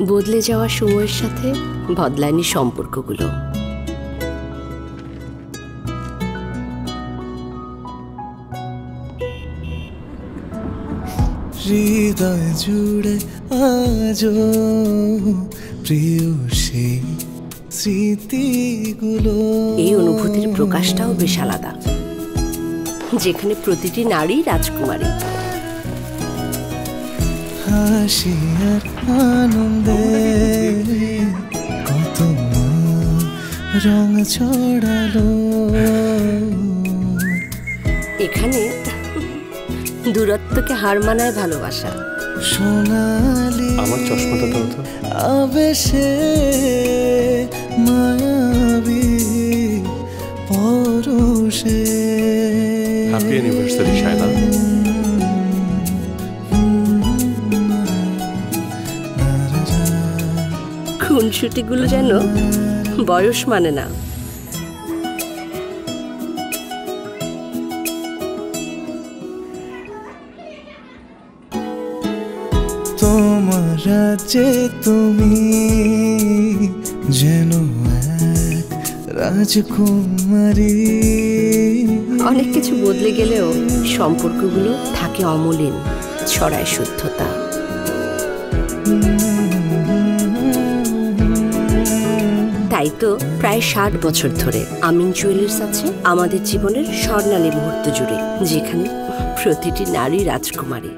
বদলে যাওয়া সময়ের সাথে বদলায়নি সম্পর্কগুলো। হৃদয় জুড়ে আজো প্রিয় সেই স্মৃতিগুলো। এই অনুভূতির প্রকাশটাও বেশ আলাদা, যেখানে প্রতিটি নারী রাজকুমারী। হাসি আর আনন্দে কত রং ছড়ালো। এখানে দূরত্বকে হার মানায় ভালোবাসা। সোনালি আমার চশমাটা দাও তো। আবেশে মায়াবী পরশে। Happy anniversary Shaila. খুনসুটিগুলো যেন বয়স মানে না। তোমার রাজ্যে তুমি যেন এক রাজকুমারী। অনেক কিছু বদলে গেলেও সম্পর্কগুলো থাকে অমলিন, ছড়ায় শুদ্ধতা। তাই তো প্রায় 60 বছর ধরে আমিন জুয়েলার্স আছে আমাদের জীবনের স্বর্ণালী মুহূর্ত জুড়ে, যেখানে প্রতিটি নারী রাজকুমারী।